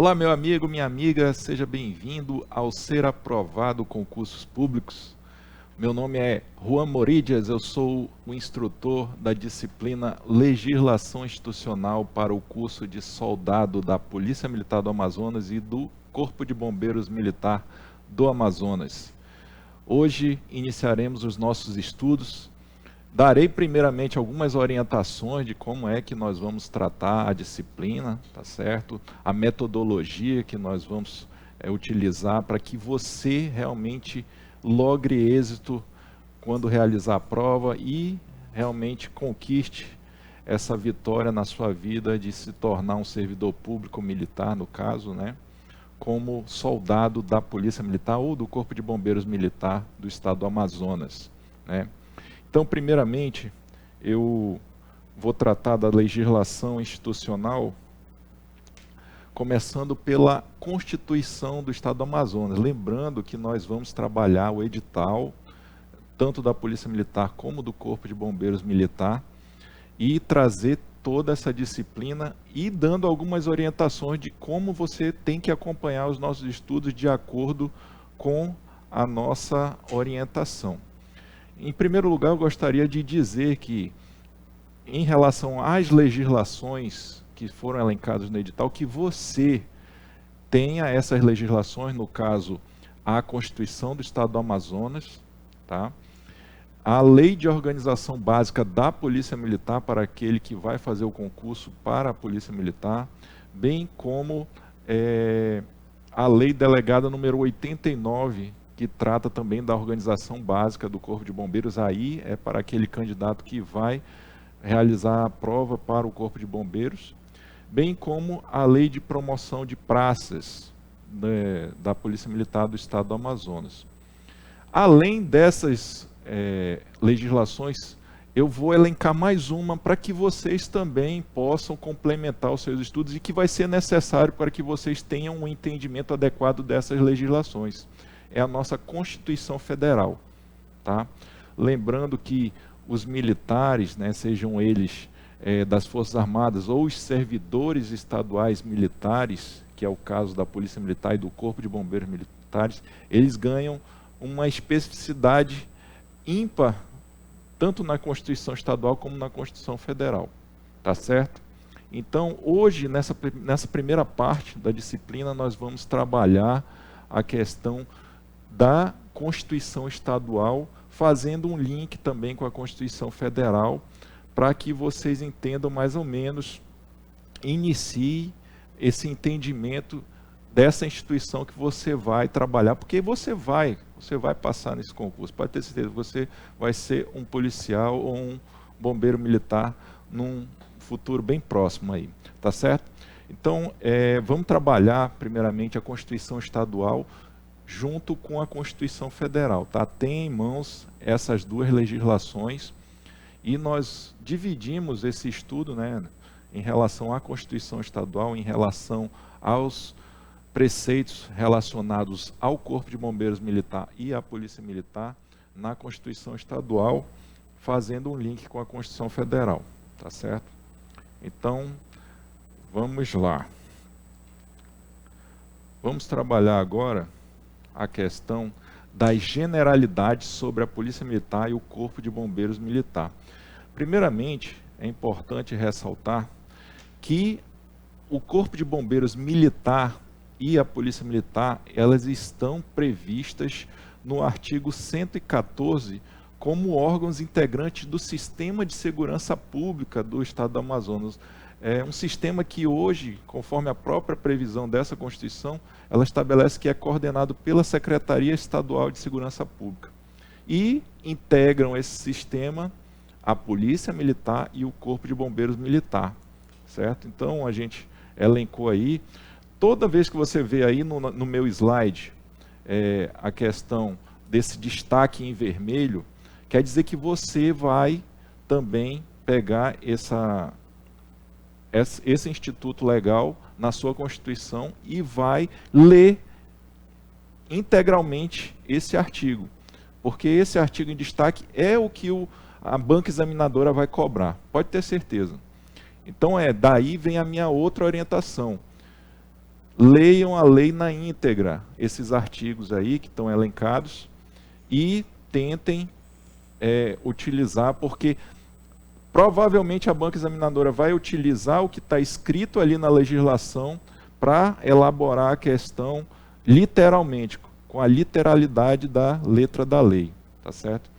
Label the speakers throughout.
Speaker 1: Olá, meu amigo, minha amiga, seja bem-vindo ao Ser Aprovado Concursos Públicos. Meu nome é Juan Morídias, eu sou o instrutor da disciplina Legislação Institucional para o curso de soldado da Polícia Militar do Amazonas e do Corpo de Bombeiros Militar do Amazonas. Hoje iniciaremos os nossos estudos. Darei primeiramente algumas orientações de como é que nós vamos tratar a disciplina, tá certo? A metodologia que nós vamos utilizar para que você realmente logre êxito quando realizar a prova e realmente conquiste essa vitória na sua vida de se tornar um servidor público militar, no caso, né? Como soldado da Polícia Militar ou do Corpo de Bombeiros Militar do Estado do Amazonas, né? Então, primeiramente, eu vou tratar da legislação institucional, começando pela Constituição do Estado do Amazonas. Lembrando que nós vamos trabalhar o edital, tanto da Polícia Militar como do Corpo de Bombeiros Militar, e trazer toda essa disciplina e dando algumas orientações de como você tem que acompanhar os nossos estudos de acordo com a nossa orientação. Em primeiro lugar, eu gostaria de dizer que, em relação às legislações que foram elencadas no edital, que você tenha essas legislações, no caso, a Constituição do Estado do Amazonas, tá? A Lei de Organização Básica da Polícia Militar para aquele que vai fazer o concurso para a Polícia Militar, bem como a Lei Delegada número 89, que trata também da organização básica do Corpo de Bombeiros. Aí é para aquele candidato que vai realizar a prova para o Corpo de Bombeiros, bem como a Lei de Promoção de Praças, né, da Polícia Militar do Estado do Amazonas. Além dessas legislações, eu vou elencar mais uma para que vocês também possam complementar os seus estudos e que vai ser necessário para que vocês tenham um entendimento adequado dessas legislações. É a nossa Constituição Federal, tá? Lembrando que os militares, né, sejam eles das Forças Armadas ou os servidores estaduais militares, que é o caso da Polícia Militar e do Corpo de Bombeiros Militares, eles ganham uma especificidade ímpar, tanto na Constituição Estadual como na Constituição Federal, tá certo? Então, hoje, nessa primeira parte da disciplina, nós vamos trabalhar a questão da Constituição Estadual, fazendo um link também com a Constituição Federal, para que vocês entendam mais ou menos, inicie esse entendimento dessa instituição que você vai trabalhar, porque você vai passar nesse concurso, pode ter certeza que você vai ser um policial ou um bombeiro militar num futuro bem próximo aí, tá certo? Então, vamos trabalhar primeiramente a Constituição Estadual junto com a Constituição Federal, tá? Tem em mãos essas duas legislações e nós dividimos esse estudo, né, em relação à Constituição Estadual, em relação aos preceitos relacionados ao Corpo de Bombeiros Militar e à Polícia Militar na Constituição Estadual, fazendo um link com a Constituição Federal, tá certo? Então, vamos lá. Vamos trabalhar agora a questão das generalidades sobre a Polícia Militar e o Corpo de Bombeiros Militar. Primeiramente, é importante ressaltar que o Corpo de Bombeiros Militar e a Polícia Militar, elas estão previstas no artigo 114 como órgãos integrantes do Sistema de Segurança Pública do Estado do Amazonas. É um sistema que hoje, conforme a própria previsão dessa Constituição, ela estabelece que é coordenado pela Secretaria Estadual de Segurança Pública. E integram esse sistema a Polícia Militar e o Corpo de Bombeiros Militar, certo? Então, a gente elencou aí. Toda vez que você vê aí no meu slide a questão desse destaque em vermelho, quer dizer que você vai também pegar esse instituto legal na sua Constituição e vai ler integralmente esse artigo, porque esse artigo em destaque é o que a banca examinadora vai cobrar, pode ter certeza. Então, daí vem a minha outra orientação. leiam a lei na íntegra, esses artigos aí que estão elencados, e tentem utilizar, porque provavelmente a banca examinadora vai utilizar o que está escrito ali na legislação para elaborar a questão literalmente, com a literalidade da letra da lei, tá certo?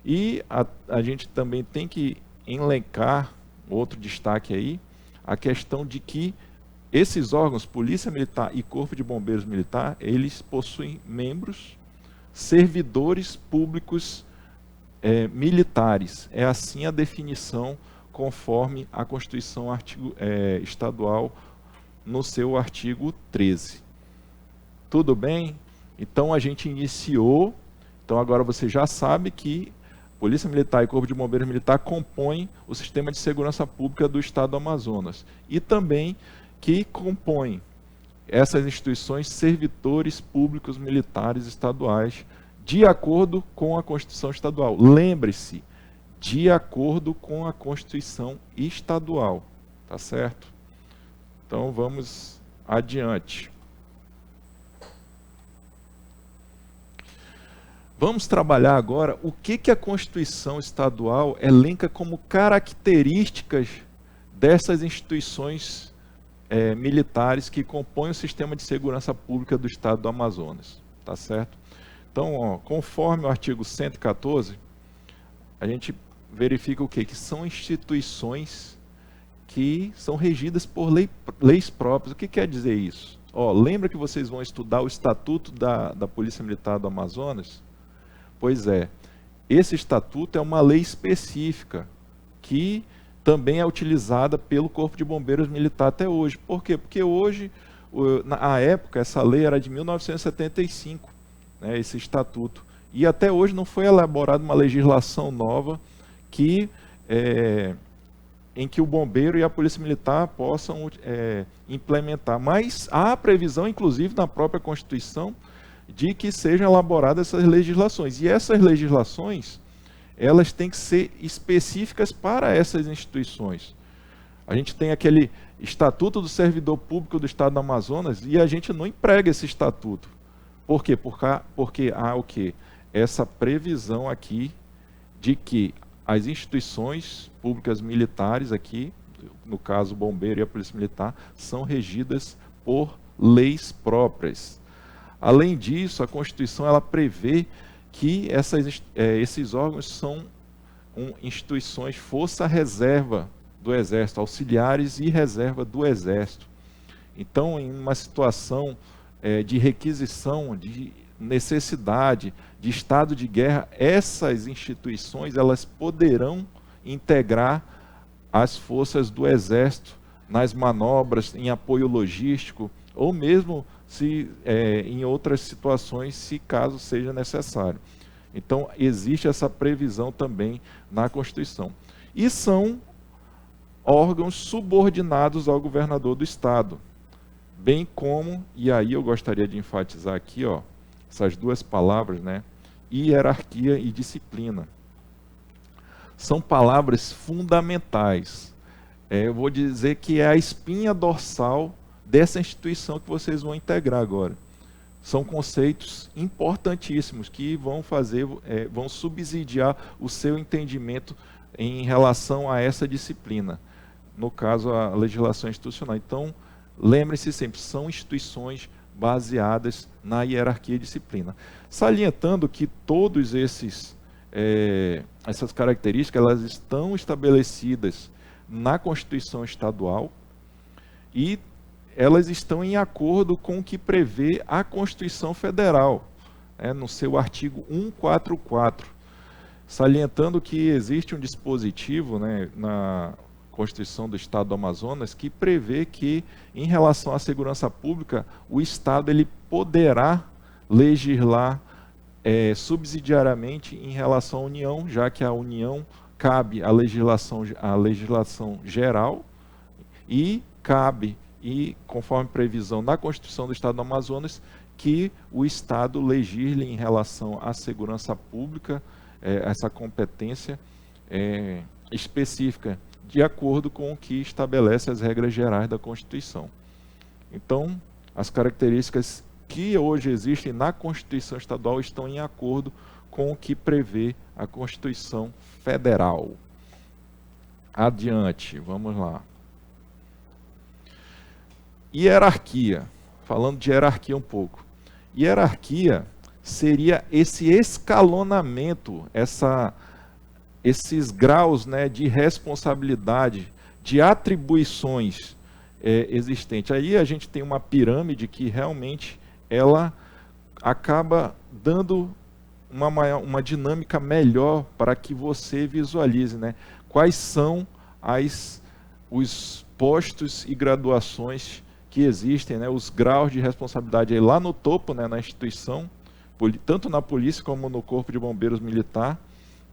Speaker 1: E a gente também tem que elencar, outro destaque aí, a questão de que esses órgãos, Polícia Militar e Corpo de Bombeiros Militar, eles possuem membros, servidores públicos militares. É assim a definição conforme a Constituição Estadual no seu artigo 13. Tudo bem? Então a gente iniciou, então agora você já sabe que Polícia Militar e Corpo de Bombeiros Militar compõem o sistema de segurança pública do Estado do Amazonas. E também que compõem essas instituições servidores públicos militares estaduais, de acordo com a Constituição Estadual. Lembre-se, de acordo com a Constituição Estadual, tá certo? Então vamos adiante. Vamos trabalhar agora o que a Constituição Estadual elenca como características dessas instituições militares que compõem o sistema de segurança pública do Estado do Amazonas, tá certo? Então, conforme o artigo 114, a gente verifica o quê? Que são instituições que são regidas por leis próprias. O que quer dizer isso? Lembra que vocês vão estudar o Estatuto da Polícia Militar do Amazonas? Pois é, esse estatuto é uma lei específica que também é utilizada pelo Corpo de Bombeiros Militar até hoje. Por quê? Porque hoje, na época, essa lei era de 1975, né, esse estatuto. E até hoje não foi elaborada uma legislação nova em que o bombeiro e a polícia militar possam implementar. Mas há previsão, inclusive, na própria Constituição, de que sejam elaboradas essas legislações. E essas legislações, elas têm que ser específicas para essas instituições. A gente tem aquele Estatuto do Servidor Público do Estado do Amazonas e a gente não emprega esse estatuto. Por quê? Porque há o quê? Essa previsão aqui de que as instituições públicas militares aqui, no caso o bombeiro e a polícia militar, são regidas por leis próprias. Além disso, a Constituição ela prevê que esses órgãos são instituições força-reserva do Exército, auxiliares e reserva do Exército. Então, em uma situação de requisição, de necessidade, de estado de guerra, essas instituições elas poderão integrar as forças do Exército nas manobras, em apoio logístico, ou mesmo em outras situações, se caso seja necessário. Então, existe essa previsão também na Constituição. E são órgãos subordinados ao governador do Estado, bem como, e aí eu gostaria de enfatizar aqui, essas duas palavras, né? Hierarquia e disciplina. São palavras fundamentais. Eu vou dizer que é a espinha dorsal dessa instituição que vocês vão integrar agora. São conceitos importantíssimos que vão subsidiar o seu entendimento em relação a essa disciplina, no caso a legislação institucional. Então, lembrem-se sempre, são instituições baseadas na hierarquia e disciplina. Salientando que todos essas características elas estão estabelecidas na Constituição Estadual e elas estão em acordo com o que prevê a Constituição Federal, no seu artigo 144, salientando que existe um dispositivo na Constituição do Estado do Amazonas que prevê que, em relação à segurança pública, o Estado ele poderá legislar subsidiariamente em relação à União, já que a União cabe a legislação geral e cabe, conforme previsão na Constituição do Estado do Amazonas, que o Estado legisle em relação à segurança pública, essa competência específica, de acordo com o que estabelece as regras gerais da Constituição. Então, as características que hoje existem na Constituição Estadual estão em acordo com o que prevê a Constituição Federal. Adiante, vamos lá. Hierarquia. Falando de hierarquia um pouco. Hierarquia seria esse escalonamento, esses graus, né, de responsabilidade, de atribuições existentes. Aí a gente tem uma pirâmide que realmente ela acaba dando uma dinâmica melhor para que você visualize, né, quais são os postos e graduações que existem, né, os graus de responsabilidade aí lá no topo, né, na instituição, tanto na polícia como no Corpo de Bombeiros Militar.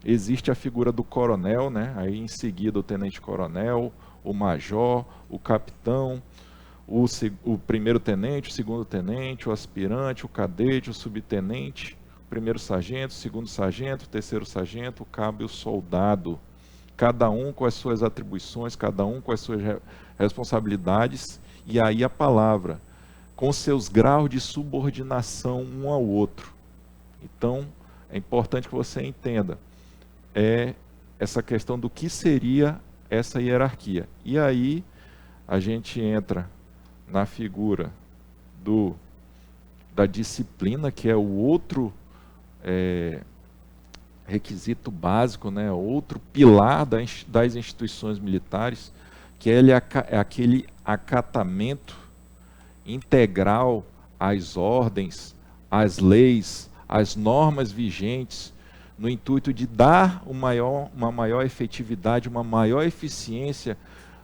Speaker 1: Existe a figura do coronel, né, aí em seguida o tenente-coronel, o major, o capitão, o primeiro-tenente, o segundo-tenente, o aspirante, o cadete, o subtenente, o primeiro-sargento, o segundo-sargento, o terceiro-sargento, o cabo e o soldado. Cada um com as suas atribuições, cada um com as suas responsabilidades, e aí a palavra, com seus graus de subordinação um ao outro. Então, é importante que você entenda essa questão do que seria essa hierarquia. E aí, a gente entra na figura da disciplina, que é o outro requisito básico, né, outro pilar das instituições militares, que é aquele acatamento integral às ordens, às leis, às normas vigentes, no intuito de dar uma maior efetividade, uma maior eficiência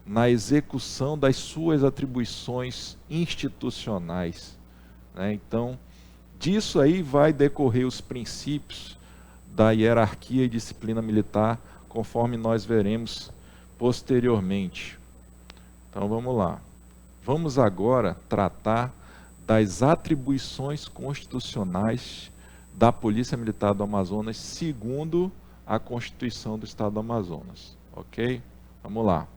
Speaker 1: na execução das suas atribuições institucionais, né? Então, disso aí vai decorrer os princípios da hierarquia e disciplina militar, conforme nós veremos posteriormente. Então vamos lá. Vamos agora tratar das atribuições constitucionais da Polícia Militar do Amazonas, segundo a Constituição do Estado do Amazonas. Ok? Vamos lá.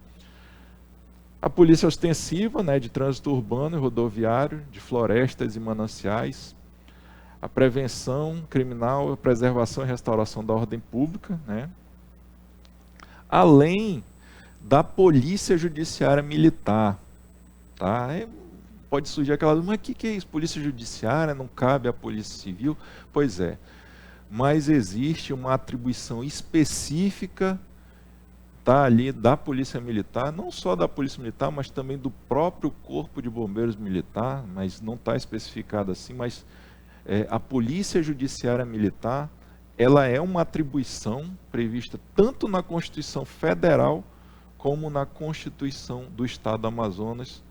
Speaker 1: A polícia ostensiva, né, de trânsito urbano e rodoviário, de florestas e mananciais, a prevenção criminal, a preservação e restauração da ordem pública, né, além da Polícia Judiciária Militar. Tá? Pode surgir aquela dúvida, mas o que é isso? Polícia Judiciária, não cabe à Polícia Civil? Pois é, mas existe uma atribuição específica, tá, ali da Polícia Militar, não só da Polícia Militar, mas também do próprio Corpo de Bombeiros Militar, mas não está especificado assim, mas a Polícia Judiciária Militar, ela é uma atribuição prevista tanto na Constituição Federal como na Constituição do Estado do Amazonas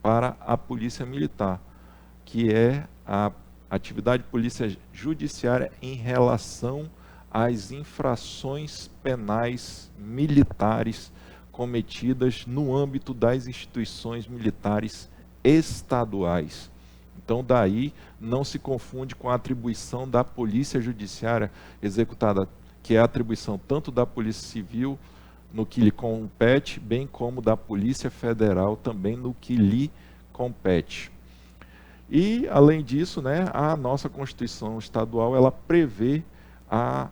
Speaker 1: para a Polícia Militar, que é a atividade de polícia judiciária em relação às infrações penais militares cometidas no âmbito das instituições militares estaduais. Então, daí não se confunde com a atribuição da Polícia Judiciária executada, que é a atribuição tanto da Polícia Civil no que lhe compete, bem como da Polícia Federal também no que lhe compete. E, além disso, né, a nossa Constituição Estadual, ela prevê a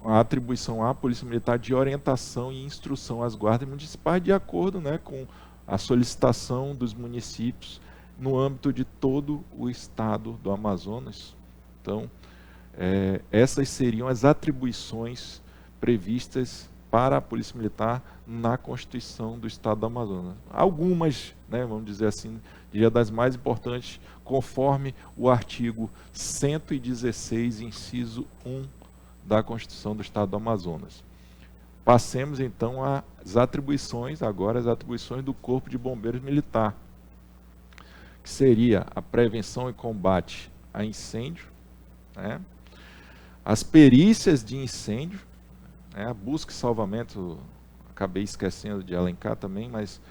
Speaker 1: atribuição à Polícia Militar de orientação e instrução às guardas municipais, de acordo, né, com a solicitação dos municípios no âmbito de todo o estado do Amazonas. Então, essas seriam as atribuições previstas para a Polícia Militar na Constituição do Estado do Amazonas. Algumas, né, vamos dizer assim, das mais importantes, conforme o artigo 116, inciso 1 da Constituição do Estado do Amazonas. Passemos então às atribuições, agora as atribuições do Corpo de Bombeiros Militar, que seria a prevenção e combate a incêndio, né, as perícias de incêndio, a busca e salvamento, acabei esquecendo de elencar também, mas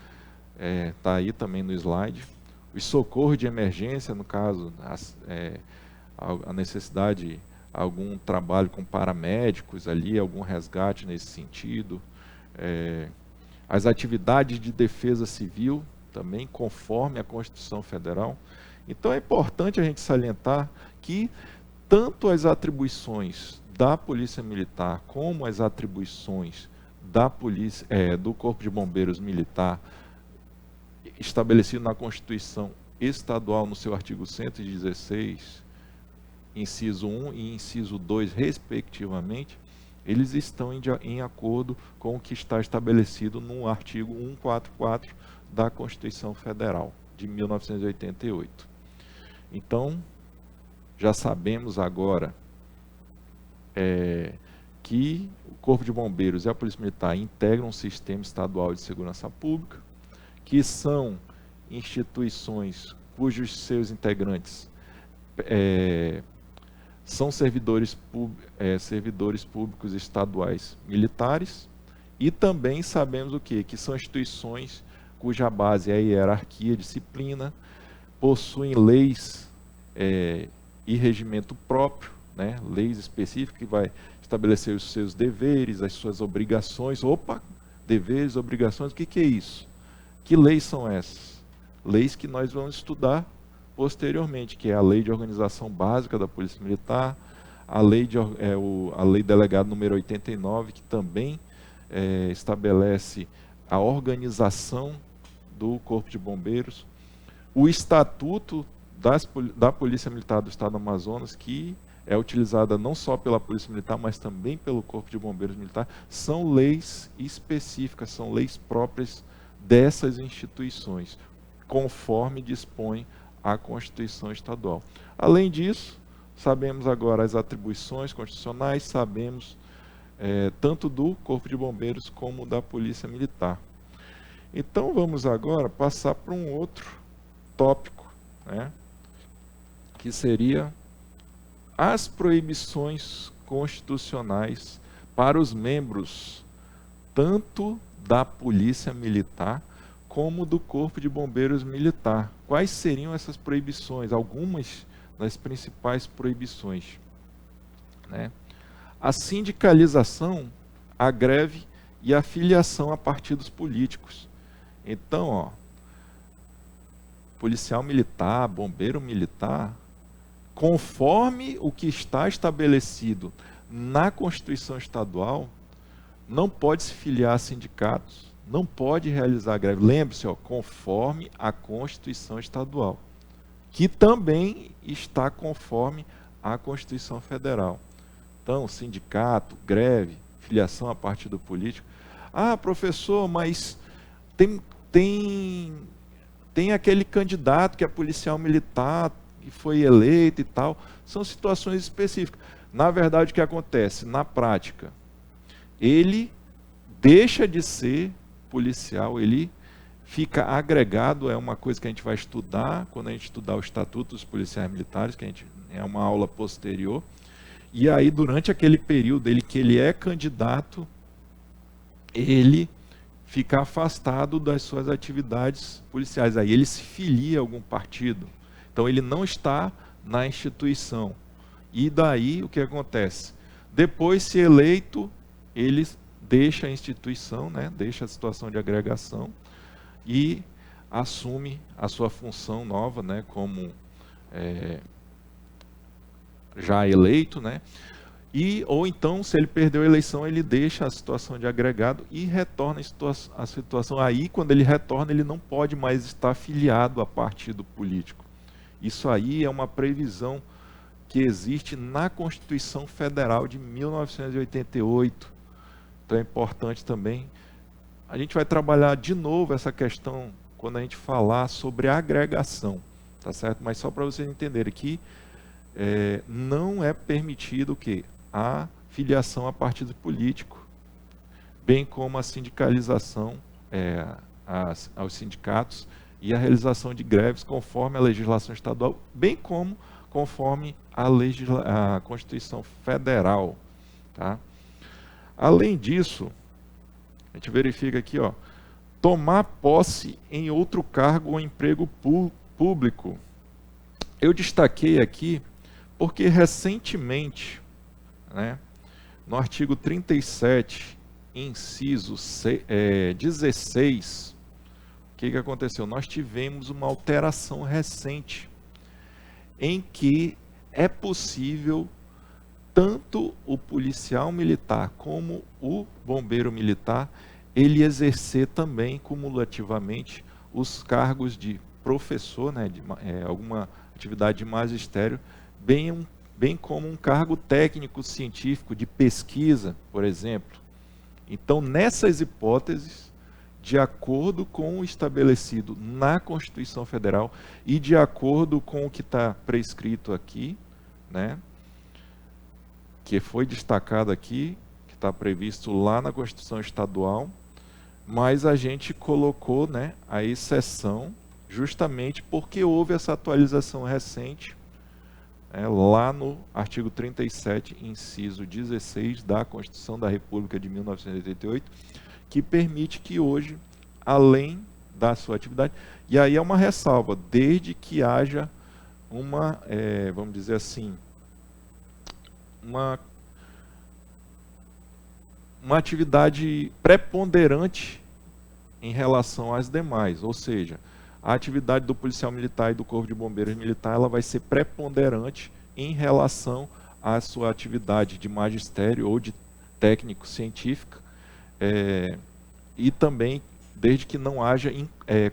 Speaker 1: está aí também no slide. Os socorros de emergência, no caso, a necessidade, algum trabalho com paramédicos ali, algum resgate nesse sentido. As atividades de defesa civil, também conforme a Constituição Federal. Então é importante a gente salientar que tanto as atribuições da Polícia Militar como as atribuições do Corpo de Bombeiros Militar, estabelecido na Constituição Estadual no seu artigo 116, inciso 1 e inciso 2, respectivamente, eles estão em acordo com o que está estabelecido no artigo 144 da Constituição Federal de 1988. Então, já sabemos agora que o Corpo de Bombeiros e a Polícia Militar integram um sistema estadual de segurança pública, que são instituições cujos seus integrantes são servidores públicos estaduais militares, e também sabemos o quê? Que são instituições cuja base é a hierarquia, disciplina, possuem leis e regimento próprio, né? Leis específicas que vai estabelecer os seus deveres, as suas obrigações. Deveres, obrigações, o que é isso? Que leis são essas? Leis que nós vamos estudar posteriormente, que é a Lei de Organização Básica da Polícia Militar, a Lei Delegada número 89, que também estabelece a organização do Corpo de Bombeiros, o Estatuto da Polícia Militar do Estado do Amazonas, que é utilizada não só pela Polícia Militar, mas também pelo Corpo de Bombeiros Militar. São leis específicas, são leis próprias dessas instituições, conforme dispõe a Constituição Estadual. Além disso, sabemos agora as atribuições constitucionais, sabemos tanto do Corpo de Bombeiros como da Polícia Militar. Então vamos agora passar para um outro tópico, né, que seria as proibições constitucionais para os membros tanto da Polícia Militar como do Corpo de Bombeiros Militar. Quais seriam essas proibições? Algumas das principais proibições, né? A sindicalização, a greve e a filiação a partidos políticos. Então, policial militar, bombeiro militar, conforme o que está estabelecido na Constituição Estadual, não pode se filiar a sindicatos, não pode realizar greve. Lembre-se, conforme a Constituição Estadual, que também está conforme a Constituição Federal. Então, sindicato, greve, filiação a partido político. Ah, professor, mas tem aquele candidato que é policial militar, que foi eleito e tal. São situações específicas. Na verdade, o que acontece? Na prática, ele deixa de ser policial, ele fica agregado, é uma coisa que a gente vai estudar, quando a gente estudar o Estatuto dos Policiais Militares, que é uma aula posterior. E aí, durante aquele período que ele é candidato, ele fica afastado das suas atividades policiais. Aí ele se filia a algum partido. Então ele não está na instituição. E daí o que acontece? Depois, se eleito, ele deixa a instituição, né? Deixa a situação de agregação e assume a sua função nova, né? Como já eleito, né? Ou então, se ele perdeu a eleição, ele deixa a situação de agregado e retorna à situação. Aí, quando ele retorna, ele não pode mais estar afiliado a partido político. Isso aí é uma previsão que existe na Constituição Federal de 1988. Então é importante também. A gente vai trabalhar de novo essa questão quando a gente falar sobre agregação, tá certo? Mas só para vocês entenderem que não é permitido que a filiação a partido político, bem como a sindicalização aos sindicatos e a realização de greves conforme a legislação estadual, bem como conforme a Constituição Federal. Tá? Além disso, a gente verifica aqui, tomar posse em outro cargo ou emprego público. Eu destaquei aqui porque recentemente, né, no artigo 37, inciso 16, o que aconteceu? Nós tivemos uma alteração recente em que é possível tanto o policial militar como o bombeiro militar ele exercer também cumulativamente os cargos de professor, né, de alguma atividade de magistério, bem como um cargo técnico científico de pesquisa, por exemplo. Então, nessas hipóteses, de acordo com o estabelecido na Constituição Federal e de acordo com o que está prescrito aqui, né, que foi destacado aqui, que está previsto lá na Constituição Estadual, mas a gente colocou, né, a exceção justamente porque houve essa atualização recente, lá no artigo 37, inciso 16 da Constituição da República de 1988, que permite que hoje, além da sua atividade, e aí é uma ressalva, desde que haja uma, vamos dizer assim, uma atividade preponderante em relação às demais, ou seja, a atividade do policial militar e do Corpo de Bombeiros Militar ela vai ser preponderante em relação à sua atividade de magistério ou de técnico científico, e também desde que não haja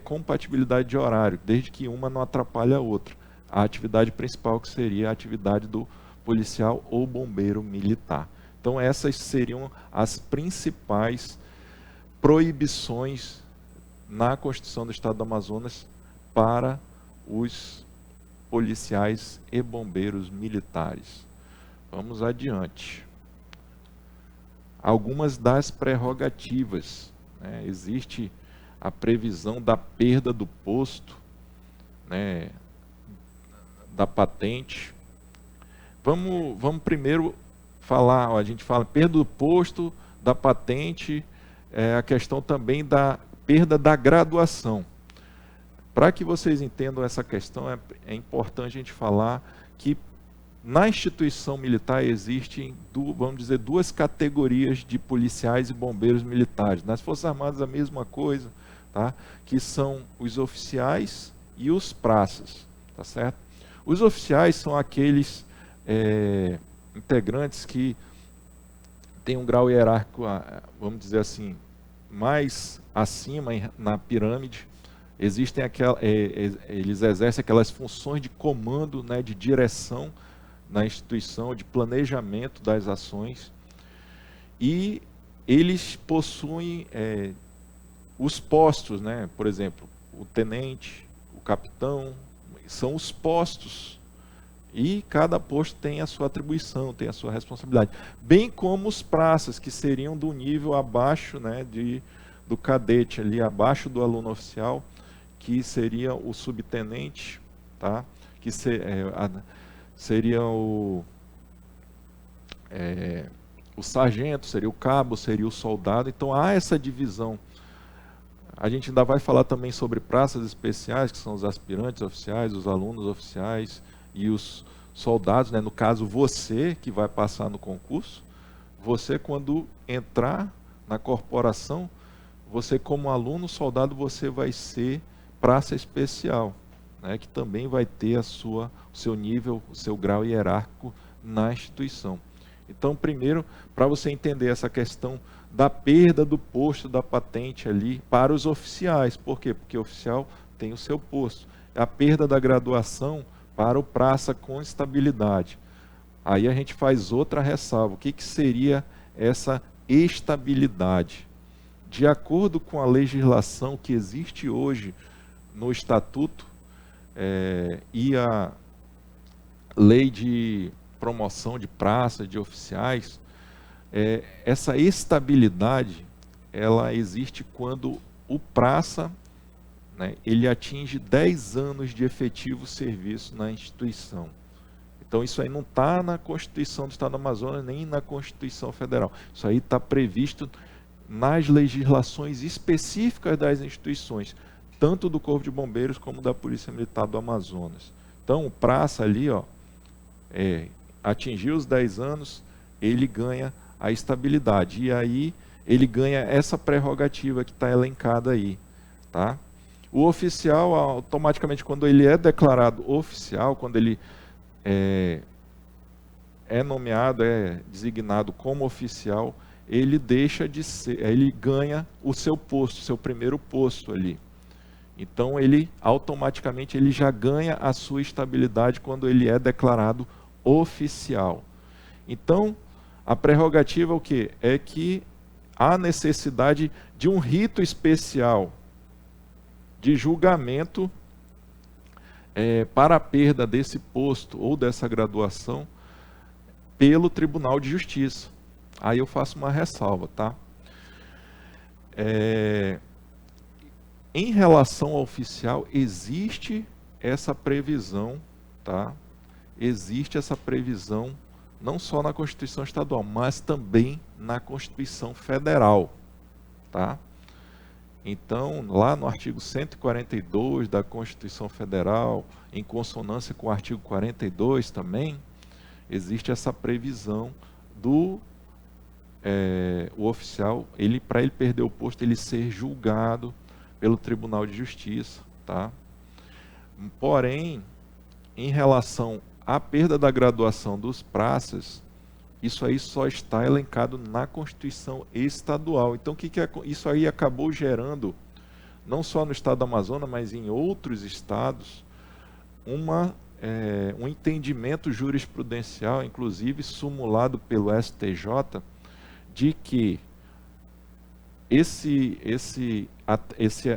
Speaker 1: compatibilidade de horário, desde que uma não atrapalhe a outra. A atividade principal que seria a atividade do policial ou bombeiro militar. Então essas seriam as principais proibições na Constituição do Estado do Amazonas para os policiais e bombeiros militares. Vamos adiante. Algumas das prerrogativas, né? Existe a previsão da perda do posto, né? Da patente. Vamos primeiro falar, a gente fala perda do posto, da patente, a questão também da perda da graduação. Para que vocês entendam essa questão, é importante a gente falar que na instituição militar existem, vamos dizer, duas categorias de policiais e bombeiros militares. Nas Forças Armadas a mesma coisa, tá? Que são os oficiais e os praças, tá certo? Os oficiais são aqueles integrantes que têm um grau hierárquico, vamos dizer assim, mais acima na pirâmide. Existem eles exercem aquelas funções de comando, né, de direção na instituição, de planejamento das ações, e eles possuem os postos, né, por exemplo, o tenente, o capitão, são os postos, e cada posto tem a sua atribuição, tem a sua responsabilidade, bem como os praças, que seriam do nível abaixo, né, do cadete, ali abaixo do aluno oficial, que seria o subtenente, tá? Que seria o sargento, seria o cabo, seria o soldado. Então há essa divisão. A gente ainda vai falar também sobre praças especiais, que são os aspirantes oficiais, os alunos oficiais e os soldados, né? No caso, você que vai passar no concurso, você quando entrar na corporação, você como aluno soldado, você vai ser praça especial, né? Que também vai ter o seu nível, o seu grau hierárquico na instituição. Então, primeiro, para você entender essa questão da perda do posto da patente ali para os oficiais. Por quê? Porque o oficial tem o seu posto. A perda da graduação para o praça com estabilidade. Aí a gente faz outra ressalva. O que seria essa estabilidade? De acordo com a legislação que existe hoje no Estatuto e a Lei de Promoção de Praça, de Oficiais, essa estabilidade, ela existe quando o praça, né, ele atinge 10 anos de efetivo serviço na instituição. Então isso aí não está na Constituição do Estado do Amazonas, nem na Constituição Federal. Isso aí está previsto nas legislações específicas das instituições, tanto do Corpo de Bombeiros como da Polícia Militar do Amazonas. Então o praça ali, atingiu os 10 anos, ele ganha a estabilidade. E aí ele ganha essa prerrogativa que está elencada aí, tá? O oficial, automaticamente, quando ele é declarado oficial, quando ele é nomeado, é designado como oficial, ele deixa de ser, ele ganha o seu posto, seu primeiro posto ali. Então ele automaticamente ele já ganha a sua estabilidade quando ele é declarado oficial. Então, a prerrogativa é o quê? É que há necessidade de um rito especial de julgamento para a perda desse posto ou dessa graduação pelo Tribunal de Justiça. Aí eu faço uma ressalva, tá? Em relação ao oficial, existe essa previsão, tá? Existe essa previsão não só na Constituição Estadual, mas também na Constituição Federal, tá? Então, lá no artigo 142 da Constituição Federal, em consonância com o artigo 42 também, existe essa previsão do o oficial, para ele perder o posto, ele ser julgado pelo Tribunal de Justiça, tá? Porém, em relação à perda da graduação dos praças, isso aí só está elencado na Constituição Estadual. Então, isso aí acabou gerando, não só no estado do Amazonas, mas em outros estados, um entendimento jurisprudencial, inclusive sumulado pelo STJ, de que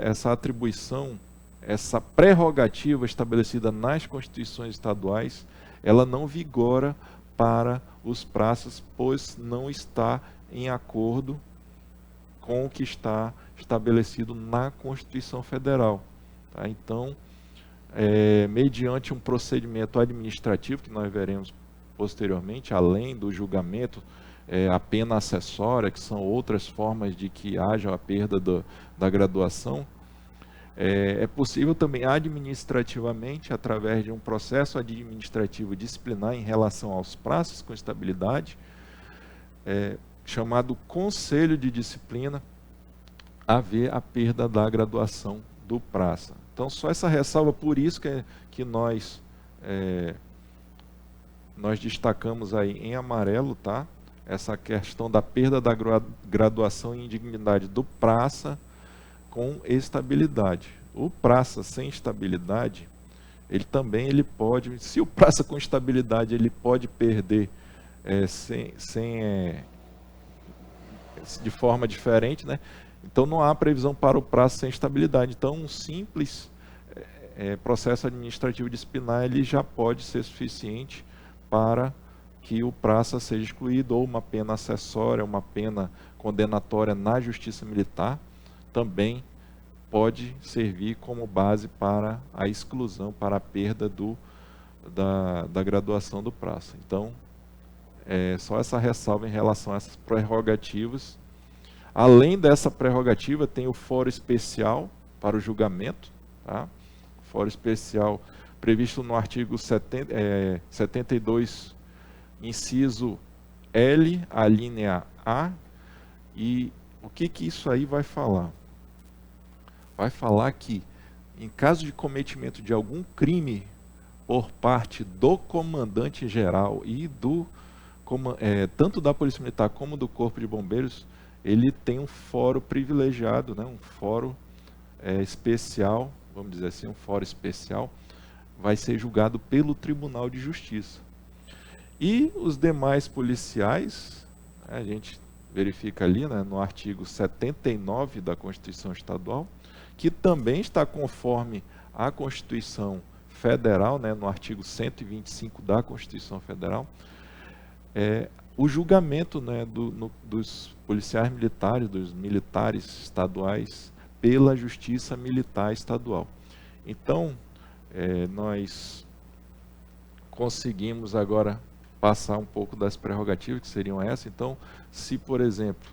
Speaker 1: essa atribuição, essa prerrogativa estabelecida nas constituições estaduais, ela não vigora para os praças, pois não está em acordo com o que está estabelecido na Constituição Federal. Tá? Então, mediante um procedimento administrativo, que nós veremos posteriormente, além do julgamento, a pena acessória, que são outras formas de que haja a perda da graduação, é possível também administrativamente, através de um processo administrativo disciplinar em relação aos praças com estabilidade, chamado Conselho de Disciplina, haver a perda da graduação do praça. Então, só essa ressalva, por isso que nós destacamos aí em amarelo, tá? Essa questão da perda da graduação e indignidade do praça com estabilidade. O praça sem estabilidade, ele pode, se o praça com estabilidade ele pode perder de forma diferente, né? Então não há previsão para o praça sem estabilidade. Então um simples processo administrativo disciplinar ele já pode ser suficiente para que o praça seja excluído, ou uma pena acessória, uma pena condenatória na Justiça Militar, também pode servir como base para a exclusão, para a perda da graduação do praça. Então, só essa ressalva em relação a essas prerrogativas. Além dessa prerrogativa, tem o fórum especial para o julgamento, tá? Fórum especial previsto no artigo 72, inciso L, a linha A. E o que isso aí vai falar? Vai falar que, em caso de cometimento de algum crime por parte do comandante-geral e tanto da Polícia Militar como do Corpo de Bombeiros, ele tem um fórum privilegiado, né? Um fórum especial, vamos dizer assim, um fórum especial, vai ser julgado pelo Tribunal de Justiça. E os demais policiais, a gente verifica ali, né, no artigo 79 da Constituição Estadual, que também está conforme a Constituição Federal, né, no artigo 125 da Constituição Federal, o julgamento, né, dos policiais militares, dos militares estaduais, pela Justiça Militar Estadual. Então, nós conseguimos agora passar um pouco das prerrogativas que seriam essas. Então, se, por exemplo,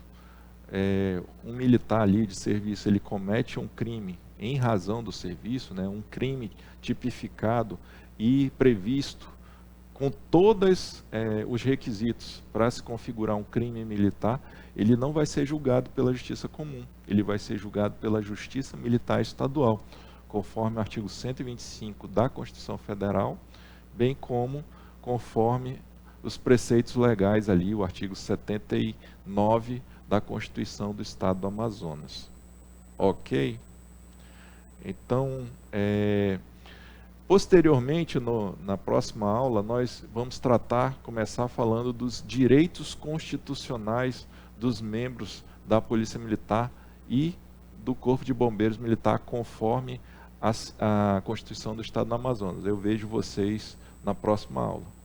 Speaker 1: um militar ali de serviço, ele comete um crime em razão do serviço, né, um crime tipificado e previsto com todos os requisitos para se configurar um crime militar, ele não vai ser julgado pela Justiça Comum, ele vai ser julgado pela Justiça Militar Estadual. conforme o artigo 125 da Constituição Federal, bem como conforme os preceitos legais ali, o artigo 79 da Constituição do Estado do Amazonas. Ok? Então, posteriormente, na próxima aula, nós vamos começar falando dos direitos constitucionais dos membros da Polícia Militar e do Corpo de Bombeiros Militar, conforme a Constituição do Estado do Amazonas. Eu vejo vocês na próxima aula.